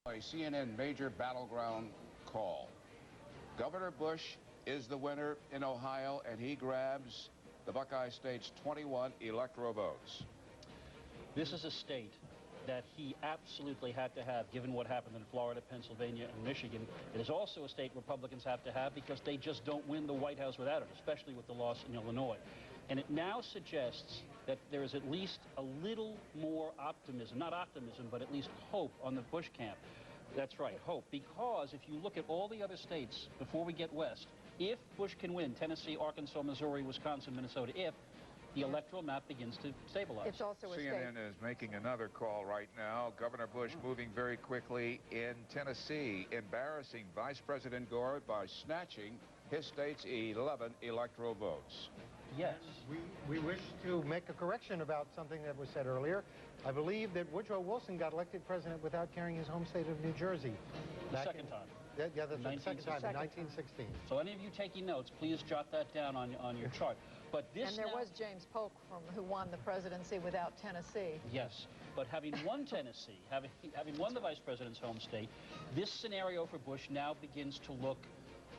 A CNN major battleground call. Governor Bush is the winner in Ohio, and he grabs the Buckeye State's 21 electoral votes. This is a state that he absolutely had to have, given what happened in Florida, Pennsylvania, and Michigan. It is also a state Republicans have to have because they just don't win the White House without it, especially with the loss in Illinois. And it now suggests that there is at least a little more optimism, not optimism, but at least hope on the Bush camp. That's right, hope, because if you look at all the other states, before we get west, if Bush can win Tennessee, Arkansas, Missouri, Wisconsin, Minnesota, if the electoral map begins to stabilize. It's also a CNN is making another call right now. Governor Bush moving very quickly in Tennessee, embarrassing Vice President Gore by snatching his state's 11 electoral votes. Yes. We wish to make a correction about something that was said earlier. I believe that Woodrow Wilson got elected president without carrying his home state of New Jersey. The second time. Yeah, that's the second time, in 1916. So any of you taking notes, please jot that down on your chart. But this And there was James Polk who won the presidency without Tennessee. Yes, but having won Tennessee, having won the vice president's home state, this scenario for Bush now begins to look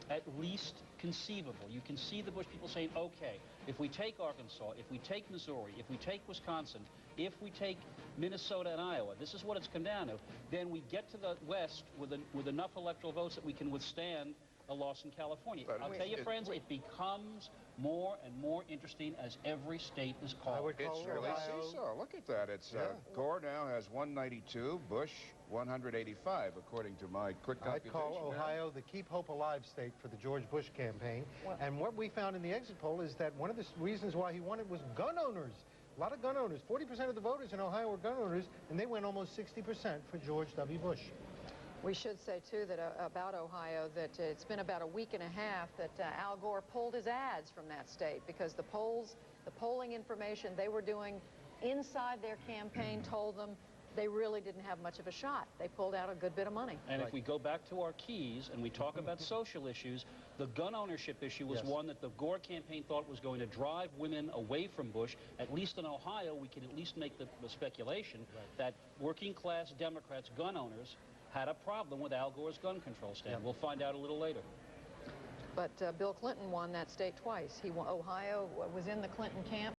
at least conceivable. You can see the Bush people saying, okay, if we take Arkansas, if we take Missouri, if we take Wisconsin, if we take Minnesota and Iowa, this is what it's come down to, then we get to the West with enough electoral votes that we can withstand a loss in California. I'll tell you, friends, it becomes more and more interesting as every state is called. I would call It's really seesaw. Look at that. It's Gore now has 192, Bush 185, according to my quick computation. I'd call Ohio the Keep Hope Alive state for the George Bush campaign. And what we found in the exit poll is that one of the reasons why he won it was gun owners. A lot of gun owners. 40% of the voters in Ohio were gun owners, and they went almost 60% for George W. Bush. We should say, too, that about Ohio, that it's been about a week and a half that Al Gore pulled his ads from that state because the polling information they were doing inside their campaign told them they really didn't have much of a shot. They pulled out a good bit of money. And if we go back to our keys and we talk about social issues, the gun ownership issue was one that the Gore campaign thought was going to drive women away from Bush. At least in Ohio, we can at least make the speculation that working-class Democrats, gun owners, had a problem with Al Gore's gun control stand. We'll find out a little later. But Bill Clinton won that state twice. Ohio was in the Clinton camp.